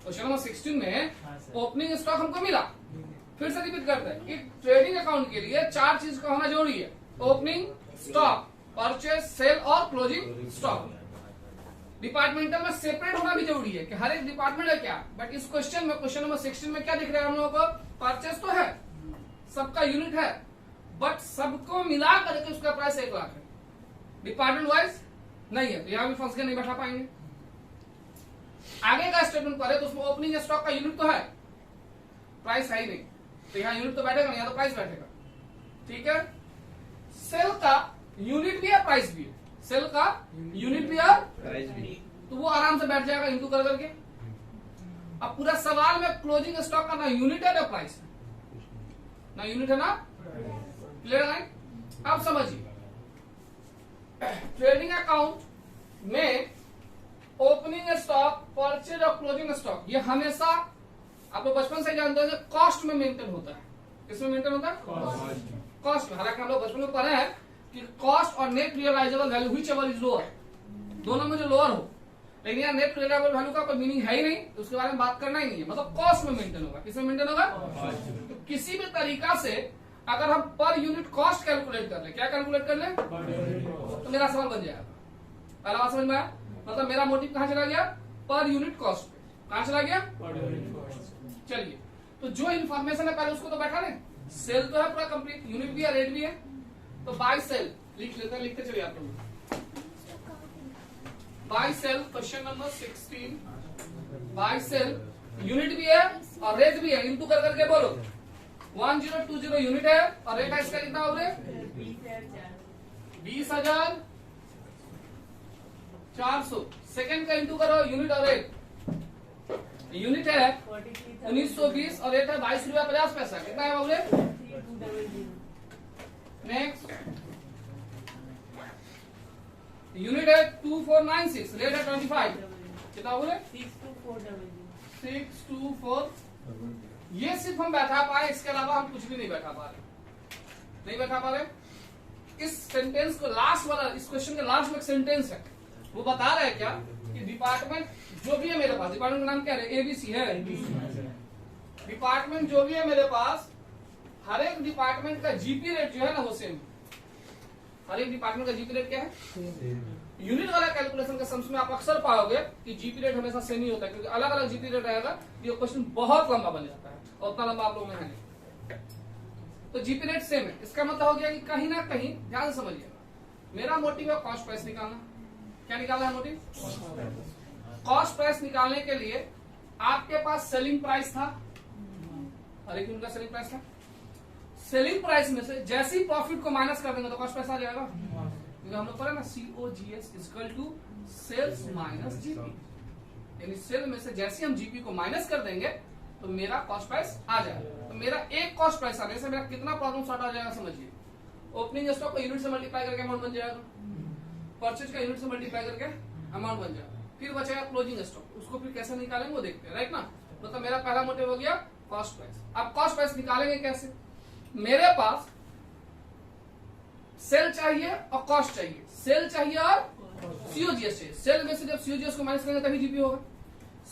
Question number 16 में opening stock हमको मिला। फिर से रिपीट करते हैं, एक ट्रेडिंग अकाउंट के लिए 4 चीज का होना जरूरी है। ओपनिंग स्टॉक, परचेज, सेल और क्लोजिंग स्टॉक। डिपार्टमेंटल में सेपरेट होना भी जरूरी है कि हर एक डिपार्टमेंट है क्या। बट इस क्वेश्चन में, क्वेश्चन नंबर 16 में क्या दिख रहा है हम लोगों को? परचेज तो है, सबका यूनिट है, बट सबको मिला करके उसका प्राइस 1 लाख है। डिपार्टमेंट वाइज नहीं है, तो यहां भी फंस के नहीं बैठा पाएंगे। आगे का स्टेटमेंट पढ़े तो उसमें ओपनिंग स्टॉक का यूनिट तो है, प्राइस है ही नहीं, तो यहाँ यूनिट तो बैठेगा नहीं, यहाँ तो प्राइस बैठेगा। ठीक है। सेल का यूनिट भी है, प्राइस भी है। सेल का यूनिट भी है, प्राइस भी, तो वो आराम से बैठ जाएगा इंटू कर करके। अब पूरा सवाल में क्लोजिंग स्टॉक का ना यूनिट है ना प्राइस है, ना यूनिट है ना। क्लियर है? अब समझिए, ट्रेडिंग अकाउंट में ओपनिंग स्टॉक, परचेज और क्लोजिंग स्टॉक ये हमेशा आप लोग बचपन से जानते हैं कॉस्ट में मेंटेन होता है। किसमें मेंटेन होता है? कॉस्ट में। हालांकि हम लोग बचपन में पढ़े हैं कि कॉस्ट और net realisable value whichever is lower, दोनों में जो लोअर हो। लेकिन यहाँ नेट रियलाइजेबल वैल्यू का कोई मीनिंग है ही नहीं, तो उसके बारे में बात करना ही नहीं है। मतलब कॉस्ट में मेंटेन होगा। किसमें मेंटेन होगा? तो किसी भी तरीका से अगर हम पर यूनिट कॉस्ट कैलकुलेट कर ले, क्या कैलकुलेट कर ले, तो मेरा सवाल बन जाएगा। पहला बात समझ में आया? मतलब मेरा मोटिव कहां चला गया? पर यूनिट कॉस्ट पे। कहां चला गया? चलिए, तो जो इन्फॉर्मेशन है पहले उसको तो बैठा लें। सेल तो है पूरा कंप्लीट, यूनिट भी है, रेट भी है, तो बाय सेल लिख लेते हैं। लिखते चलिए आप लोग, by sale question number 16। By sale unit भी है और रेट भी है, इंटू कर करके बोलो। 1020 यूनिट है और रेट है इसका कितना हो रहे? 20,400। सेकंड का इंटू करो, यूनिट और रेट। यूनिट है 1920 और रेट है 22 रुपया 50 पैसा। कितना है बोले? नेक्स्ट, यूनिट है 2496, रेट है 25। कितना बोले? 624। ये सिर्फ हम बैठा पाए, इसके अलावा हम कुछ भी नहीं बैठा पा रहे। नहीं बैठा पा रहे। इस सेंटेंस को लास्ट वाला, इस क्वेश्चन के लास्ट में एक सेंटेंस है, वो बता रहा है क्या कि डिपार्टमेंट जो भी है मेरे पास, डिपार्टमेंट का नाम क्या है? एबीसी है। डिपार्टमेंट जो भी है मेरे पास, हर एक डिपार्टमेंट का जीपी रेट जो है ना वो सेम। हर एक डिपार्टमेंट का जीपी रेट क्या है? यूनिट वाला कैलकुलेशन के सम्स में आप अक्सर पाओगे कि जीपी रेट हमेशा सेम ही होता है, क्योंकि अलग अलग जीपी रेट रहेगा, ये क्वेश्चन बहुत लंबा बन जाता है और उतना लंबा आप लोगों में है नहीं। तो जीपी रेट सेम है, इसका मतलब हो गया कि कहीं ना कहीं, ध्यान से समझिएगा, मेरा मोटिव है कॉस्ट प्राइस निकालना। क्या निकालना है मोटिव? कॉस्ट प्राइस निकालने के लिए आपके पास सेलिंग प्राइस था, हर एक यूनिट का सेलिंग प्राइस था। सेलिंग प्राइस में से जैसे ही प्रॉफिट को माइनस कर देंगे तो कॉस्ट प्राइस आ जाएगा, क्योंकि हम लोग पढ़े ना COGS equal to sales minus GP. यानी सेल में से जैसे हम जीपी को माइनस कर देंगे तो मेरा कॉस्ट प्राइस आ जाएगा। तो मेरा एक कॉस्ट प्राइस आने से मेरा कितना प्रॉब्लम सॉर्ट आ जाएगा समझिए। ओपनिंग स्टॉक को यूनिट से मल्टीप्लाई करके अमाउंट बन जाएगा, परचेज का यूनिट से मल्टीप्लाई करके अमाउंट बन जाएगा, फिर बचेगा क्लोजिंग स्टॉक। उसको फिर कैसे निकालेंगे वो देखते हैं, राइट ना। मतलब मेरा पहला मोटिव हो गया कॉस्ट प्राइस। अब कॉस्ट प्राइस निकालेंगे कैसे? मेरे पास सेल चाहिए और कॉस्ट चाहिए, सेल चाहिए और COGS चाहिए। सेल में से जब COGS को माइनस करेंगे तभी जीपी होगा।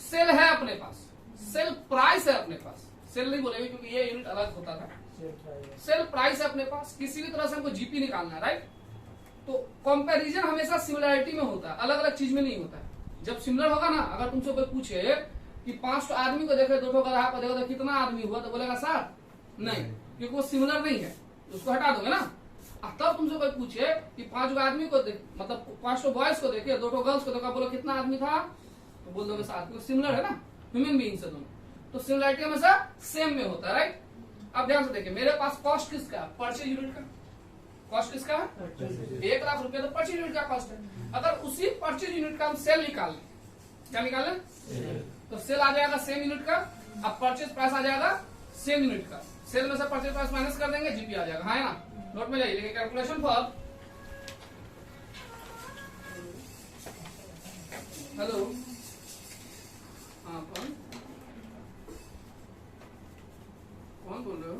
सेल है अपने पास, सेल प्राइस है अपने पास, सेल नहीं बोलेंगे क्योंकि ये यूनिट अलग होता था। सेल प्राइस है अपने पास, किसी भी तरह से हमको जीपी निकालना है, राइट। तो कंपैरिजन हमेशा सिमिलरिटी में होता है, अलग अलग चीज में नहीं होता है। जब सिमिलर होगा ना, अगर तुमसे कोई पूछे कि 5 आदमी को देखे, 2 गधा को देखो तो कितना आदमी हुआ, तो बोलेगा 7। नहीं, क्योंकि वो सिमिलर नहीं है, उसको हटा दोगे ना। तब तुमसे कोई पूछे कि 5 आदमी को देख, मतलब 5 बॉयज को देखे, 2 गर्ल्स को देखा, बोलो कितना आदमी था, तो बोल दोगे 7, क्योंकि सिमिलर है ना, ह्यूमन बीइंग से दोनों। तो सिमिलरिटी हमेशा सेम में होता है, राइट। अब ध्यान से देखिए, मेरे पास कॉस्ट किसका? परचेज यूनिट का। कॉस्ट किसका है? 1 लाख रुपया, तो परचेज यूनिट का कॉस्ट है। अगर उसी परचेज यूनिट का हम सेल निकाल लें, क्या निकाल लें? तो सेल आ जाएगा सेम यूनिट का, अब परचेज प्राइस आ जाएगा सेम यूनिट का। सेल में से परचेज प्राइस माइनस कर देंगे, जीपी आ जाएगा, हाँ ना। नोट में जाइए, लेकिन कैलकुलेशन फॉर हेलो, हाँ कौन बोल रहे हो?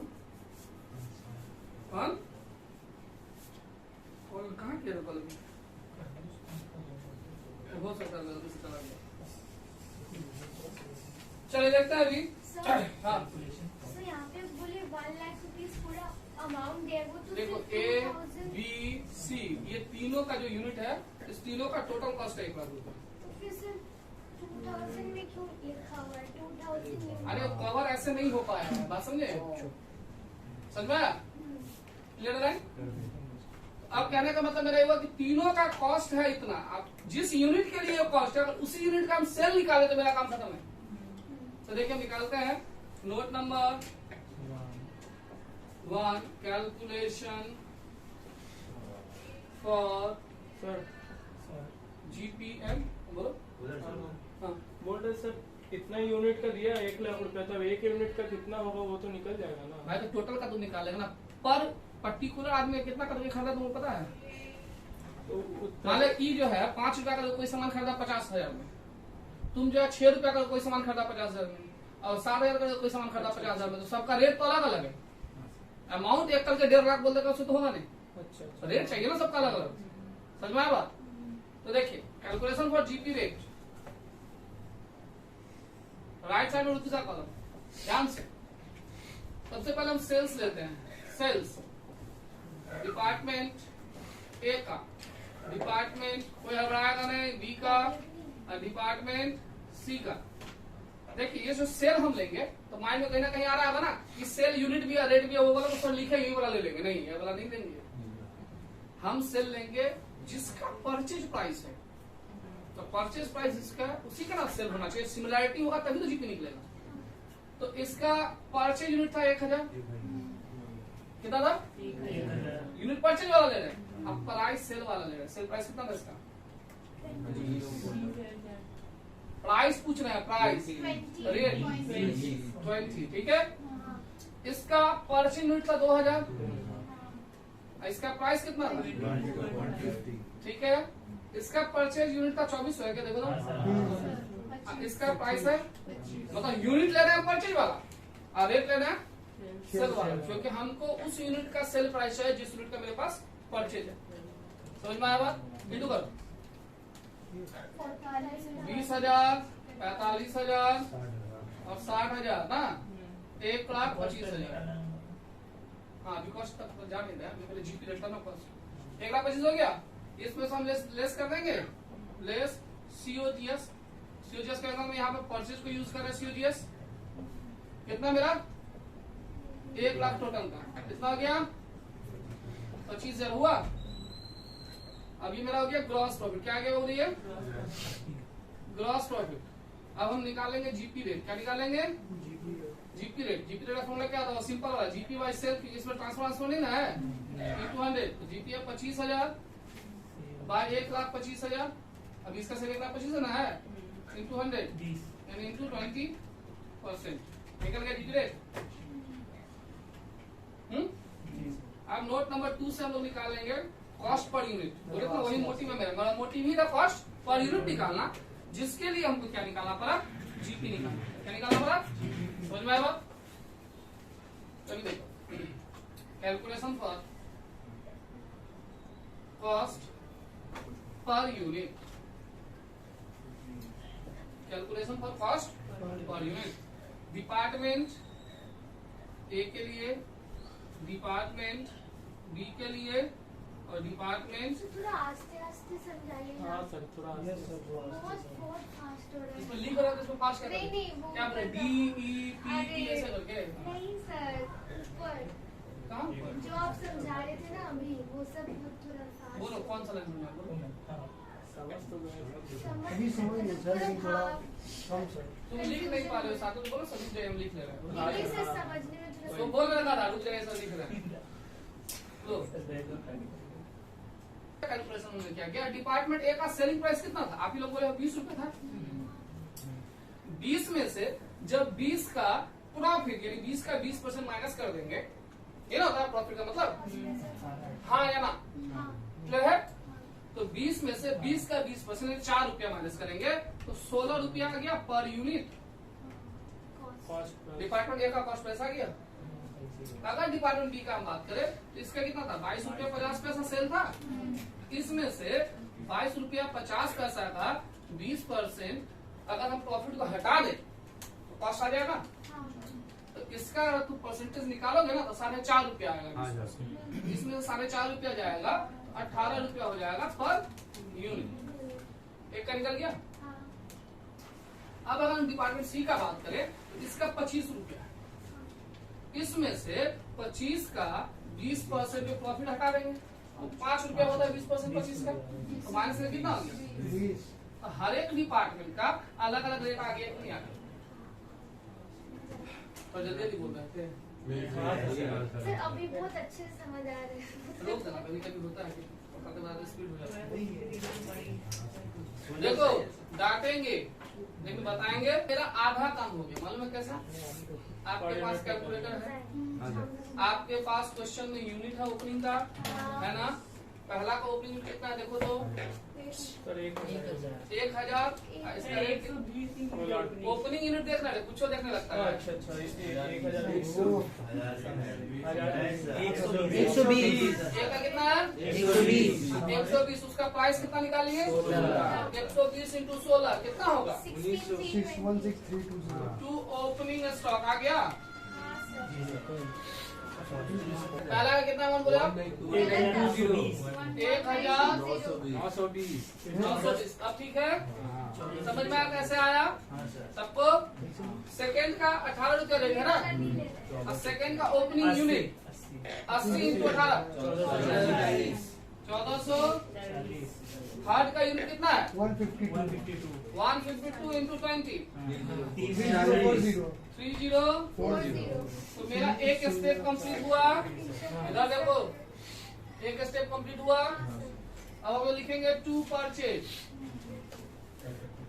कौन कॉल कहाँ किया? कॉल हो सकता है गलती से चला गया। चलिए देखते हैं अभी। सर, हाँ सर यहाँ पे बोले 1 लाख रुपीज पूरा अमाउंट है वो तो देखो, सिर्फ ए 2000 बी सी ये तीनों का जो यूनिट है, इस तीनों का टोटल कॉस्ट है 1 लाख रुपए। तो फिर सर 2000 में क्यों लिखा हुआ है 2000 में? अरे कवर ऐसे नहीं हो पाया है, बात समझे? समझ में आया? क्लियर है? अब कहने का मतलब मेरा ये हुआ कि तीनों का कॉस्ट है इतना। अब जिस यूनिट के लिए कॉस्ट है, अगर उसी यूनिट का हम सेल निकाले तो मेरा काम खत्म है। तो देखिए हम निकालते हैं। Note number 1, calculation for sir GPM. बोलो। हाँ बोल रहे सर इतना यूनिट का दिया 1 लाख रुपया, तब 1 यूनिट का कितना होगा वो तो निकल जाएगा ना। भाई तो टोटल का तुम निकालेगा ना, पर पर्टिकुलर आदमी कितना करके खरीदा तुमको पता है? तो मान लो ई जो है 5 रुपया का कोई सामान खरीदा 50,000 में, तुम जो है 6 रुपया का कोई सामान खरीदा 50,000 में, और 7,000 का कोई सामान खरीदा 50,000 में, तो सबका रेट तो अलग अलग है। अमाउंट एक करके 1.5 लाख बोल देगा उससे तो होगा नहीं। अच्छा तो रेट चाहिए ना सबका अलग अलग। समझ में आया बात? तो देखिए calculation for GP rate, right side में रुपये का कॉलम, ध्यान से। सबसे पहले हम सेल्स लेते हैं। सेल्स डिपार्टमेंट ए का, डिपार्टमेंट कोई घबराएगा नहीं, बी का, और डिपार्टमेंट सी का। देखिए ये जो सेल हम लेंगे तो माइंड में कहीं ना कहीं आ रहा है ना कि सेल यूनिट भी है, रेट भी है, वो वाला तो सब लिखे ये वाला ले लेंगे। नहीं, ये वाला नहीं लेंगे। हम सेल लेंगे जिसका परचेज प्राइस है, तो परचेज प्राइस इसका उसी का ना सेल होना चाहिए। सिमिलैरिटी होगा तभी तो जीपी निकलेगा। तो इसका परचेज यूनिट था 1000, कितना था? यूनिट परचेज वाला ले रहे हैं, अब प्राइस सेल वाला ले रहे हैं। सेल प्राइस कितना था इसका? प्राइस पूछ रहे हैं, प्राइस रेट 20, ठीक है। इसका परचेज यूनिट था 2000, इसका प्राइस कितना था? ठीक है। इसका परचेज यूनिट था 2400 है क्या? देखो तो इसका प्राइस है, मतलब यूनिट ले रहे हैं परचेज वाला और रेट ले रहे हैं सेल वाला, क्योंकि हमको उस यूनिट का सेल प्राइस है जिस यूनिट का मेरे पास परचेज है। समझ में आया बात? इंटू करो 20,000, 45,000 और 60,000 ना, 1,25,000। हाँ बिकॉज तक तो जान नहीं रहा, पहले जीपी रेट था ना फर्स्ट। 1,25,000 हो गया। इसमें से हम लेस कर देंगे, लेस सीओजीएस। सीओजीएस का मतलब यहाँ पे परचेज को यूज कर रहे हैं। सीओजीएस कितना मेरा? 1 लाख टोटल का। कितना हो गया? 25,000 हुआ। अभी मेरा हो गया ग्रॉस प्रॉफिट। क्या क्या हो रही है? Gross profit. अब हम निकालेंगे जीपी रेट। क्या निकालेंगे? GP rate. जीपी रेट का फॉर्मूला क्या था? सिंपल वाला, जीपी बाई सेल। इसमें ट्रांसफर नहीं ना है, E200। तो जीपी है 25,000 बाई 1,25,000। अब इसका सेल 1,25,000 ना है, इंटू 100 यानी इंटू 20%। निकल गया जीपी रेट। अब नोट नंबर 2 से हम लोग निकालेंगे कॉस्ट पर यूनिट। बोले तो वही मोटिव है मेरा मोटिव ही था कॉस्ट पर यूनिट निकालना, जिसके लिए हमको क्या निकालना पड़ा? जीपी निकालना। क्या निकालना पड़ा? समझ में आया बात? चलिए देखो, calculation for cost per unit. Calculation for cost per unit. Department A के लिए, डिपार्टमेंट बी के लिए और डिपार्टमेंट। थोड़ा आस्ते आस्ते समझाइए ना। हाँ सर थोड़ा बहुत फास्ट हो रहा है। इसमें लिख रहा है, इसमें पास कर नहीं, नहीं, वो क्या बोले? मतलब- डी ई पी टी ऐसे करके। नहीं सर, ऊपर कहाँ पर? जो आप समझा रहे थे ना अभी, वो सब थोड़ा फास्ट। बोलो कौन सा लाइन में? बोलो समझ तो गए। अभी समझ नहीं सर, लेकिन थोड़ा कम सर। तुम लिख नहीं पा रहे हो, साथ में बोलो सभी जो हम लिख ले रहे हैं। इंग्लिश से समझने में थोड़ा। तो बोल रहा था रुक जाए, ऐसा लिख रहे हैं। लो कैलकुलेशन हमने क्या किया? डिपार्टमेंट ए का सेलिंग प्राइस कितना था? आप ही लोग बोले 20 रुपए था। 20 में से जब 20 का प्रॉफिट यानी 20 का 20% माइनस कर देंगे, ये ना होता है प्रॉफिट का मतलब, हाँ या ना? क्लियर है? तो 20 में से 20 का 20% 4 रुपया माइनस करेंगे तो 16 रुपया आ गया पर यूनिट। डिपार्टमेंट ए का कॉस्ट पैसा आ गया। अगर डिपार्टमेंट बी का हम बात करें तो इसका कितना था? 22 रुपया 50 पैसा सेल था। इसमें से 22 रुपया 50 पैसा का 20% अगर हम प्रॉफिट को हटा दें तो कॉस्ट आ जाएगा। हाँ तो इसका अगर तुम परसेंटेज निकालोगे ना तो 4.5 रुपया आएगा। इसमें से 4.5 रुपया जाएगा, 18 रुपया हो जाएगा पर यूनिट। एक का निकल गया। हाँ अब अगर हम डिपार्टमेंट सी का बात करें तो इसका 25 रुपया है। इसमें से 25 का 20% पे प्रॉफिट हटा देंगे तो 5 रुपया होता है 20% 25 का, तो माइनस में कितना हो गया? 20। तो हर एक डिपार्टमेंट का अलग अलग रेट आ गया कि नहीं आ गया? और जल्दी जल्दी बोल रहे थे सर अभी बहुत अच्छे से समझ आ रहे हैं। रोक देना, कभी कभी होता है कि पकड़ते बाद स्पीड हो जाता है। देखो डांटेंगे लेकिन बताएंगे। मेरा आधा काम हो गया, मालूम है कैसा? आपके पास कैलकुलेटर है, आपके पास क्वेश्चन में यूनिट है ओपनिंग का, है ना? पहला का ओपनिंग यूनिट कितना है देखो तो सर 1000। इसका रेट ओपनिंग यूनिट देखना है, कुछ देखने लगता है। अच्छा अच्छा 1000 120। ये का कितना है? 120। उसका प्राइस कितना निकालिए? 120 इंटू 16 कितना होगा? 616320। टू ओपनिंग स्टॉक आ गया। हाँ सर पहला का कितना अमाउंट बोले आप? 1920। अब ठीक है, समझ में आया कैसे आया सबको? सेकंड का 18 रुपया रेट है ना, और सेकंड का ओपनिंग यूनिट 80 इंटू 18 1400। थर्ड का यूनिट कितना है? 152। 152 इंटू 20 3040। तो मेरा एक स्टेप कंप्लीट हुआ। इधर देखो एक स्टेप कंप्लीट हुआ। अब हम लिखेंगे टू परचेज।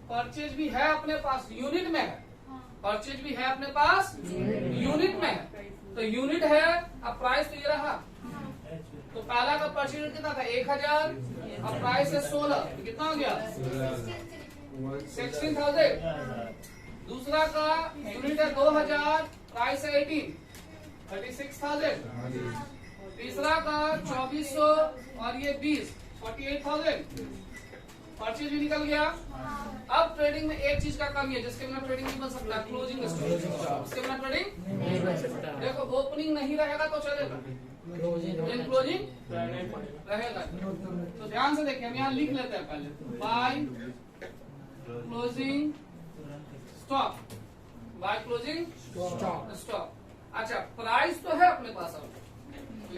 परचेज भी है अपने पास, यूनिट में है। परचेज भी है अपने पास, यूनिट में है। तो यूनिट है, अब प्राइस तो ये रहा। तो पहला का परचेज यूनिट कितना था? 1000। अब प्राइस है 16, तो कितना हो गया? 16,000। दूसरा का यूनिट है 2000, प्राइस है 18, 36,000। तीसरा का 2400 और ये 20, 48,000। परचेज भी निकल गया। अब ट्रेडिंग में एक चीज का कमी है जिसके बिना ट्रेडिंग नहीं बन सकता, क्लोजिंग स्टॉक। उसके बिना ट्रेडिंग नहीं बन सकता। देखो ओपनिंग नहीं रहेगा तो चलेगा, लेकिन क्लोजिंग रहेगा। तो ध्यान से देखिए, हम यहाँ लिख लेते हैं पहले by closing stock, by closing stock. अच्छा प्राइस तो है अपने पास, अब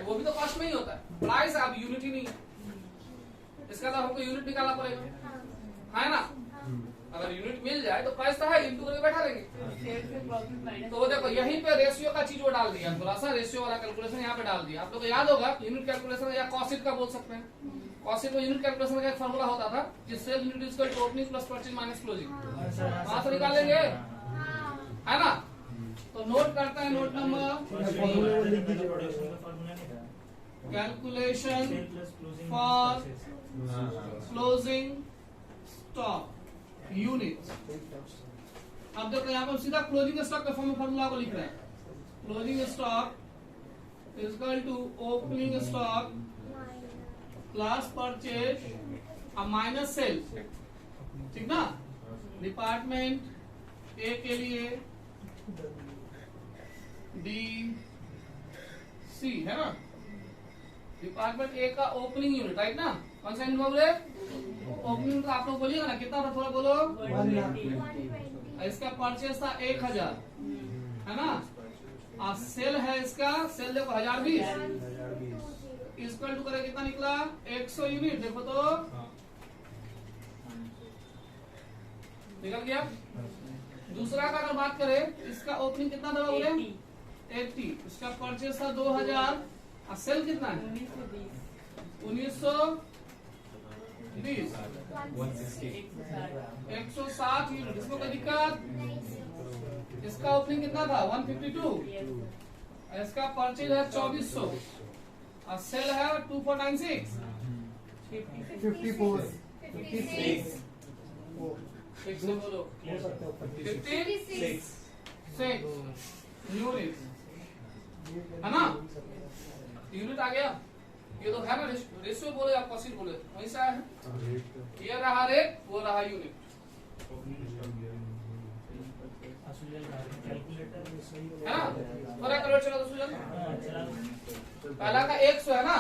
वो भी तो कॉस्ट में ही होता है। प्राइस अब यूनिट ही नहीं है, इसका तो हमको यूनिट निकालना पड़ेगा, है ना? अगर यूनिट मिल जाए तो प्राइस तो है, इंटू करके बैठा देंगे। तो वो देखो यहीं पे रेशियो का चीज वो डाल दिया, थोड़ा सा रेशियो वाला कैलकुलेशन यहाँ पे डाल दिया। आप लोग को याद होगा यूनिट कैलकुलेशन या कॉस्ट का बोल सकते हैं। कॉस्ट में यूनिट कैलकुलेशन का एक फॉर्मूला होता था जिससे unit is equal to opening plus purchase minus closing. वहां से निकालेंगे, है ना? तो नोट करते हैं, note number calculation for closing stock unit. अब देखो यहाँ पर सीधा क्लोजिंग स्टॉक के फॉर्म में फॉर्मूला को लिख रहे हैं। Closing stock is equal to opening stock plus purchase और माइनस सेल, ठीक ना? डिपार्टमेंट ए के लिए डी सी है ना, डिपार्टमेंट ए का ओपनिंग यूनिट, राइट ना? कौन सा यूनिट बोले? ओपनिंग का आप लोग बोलिएगा ना, कितना था थोड़ा बोलो। 120। इसका परचेज था 1000, है ना? और सेल है इसका, सेल देखो 1020 इक्वल टू करे कितना निकला? 100 यूनिट। देखो तो निकल गया। दूसरा का अगर बात करें, इसका ओपनिंग कितना था बोले? 80। इसका परचेज था 2000 और सेल कितना है? 1920। 160 यूनिट। इसमें कोई दिक्कत? इसका ओपनिंग कितना था? 152। इसका परचेज है 2400 और सेल है 2496। 54। 56। ठीक से बोलो। 56 यूनिट, है ना? यूनिट आ गया। ये तो है ना, रेशियो बोले आप कॉस्ट बोले, वहीं से आया है। ये रहा रेट, वो रहा यूनिट। है ना? थोड़ा कैलकुलेट चला दो सुजन। पहला का 100 है ना,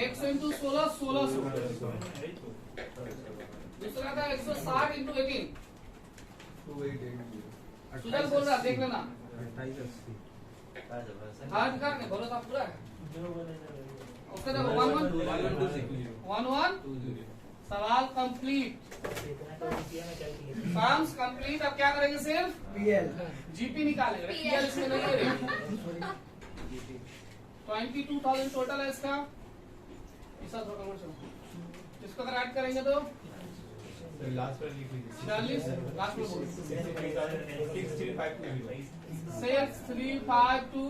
100 इंटू 16 1600। दूसरा का 160 इंटू 18। सुजन बोल रहा देख लेना। हाँ दिखा नहीं बोलो तो पूरा है। ओके देखो 11 सवाल कंप्लीट, फॉर्म्स कंप्लीट। अब क्या करेंगे? सिर्फ जीपी निकालेंगे, पीएल इसमें नहीं है। 22,000 टोटल है इसका। इसका इसको अगर ऐड करेंगे तो लास्ट पर लिख लीजिए 46 लास्ट में बोलो 6352 6352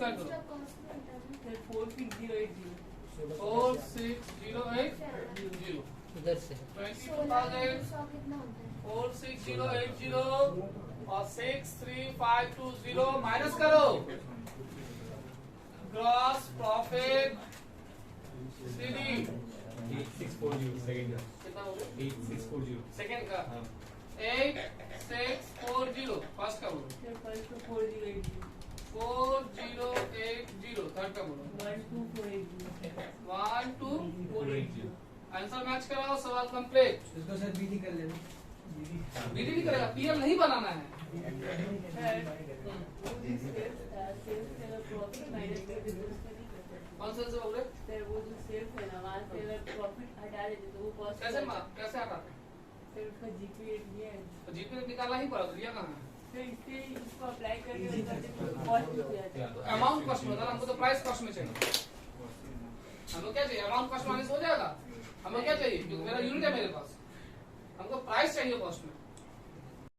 एक्स्ट्रा कॉस्ट में होता है 46080 46080 उधर से 22,000 100 कितना होता है 46080 और 63520 माइनस करो। ग्रॉस प्रॉफिट सीडी 8640 सेकंड का कितना हो गया? 8640 सेकंड का हाँ 8640 फर्स्ट का बोलो 4080 थर्ड का बोलो 1240 आंसर मैच कराओ। सवाल कंप्लीट। इसको सर बीडी कर लेना। बीडी नहीं करेगा, पीएल नहीं बनाना है। कौन सा से बोल रहे? वो जो सेल्फ है ना वहाँ से अगर प्रॉफिट हटा देते तो वो कॉस्ट कैसे कैसे हटाते? फिर उसका जीपी रेट दिया है तो जीपी निकालना ही पड़ा, दिया कहाँ है? फिर इससे इसको अप्लाई करके कॉस्ट हो जाता है तो अमाउंट कॉस्ट में होता है, हमको तो प्राइस कॉस्ट में चाहिए। हमको क्या चाहिए? अमाउंट कॉस्ट माइनस हो जाएगा। हमको क्या चाहिए? क्योंकि मेरा यूनिट है मेरे पास, हमको प्राइस चाहिए कॉस्ट में।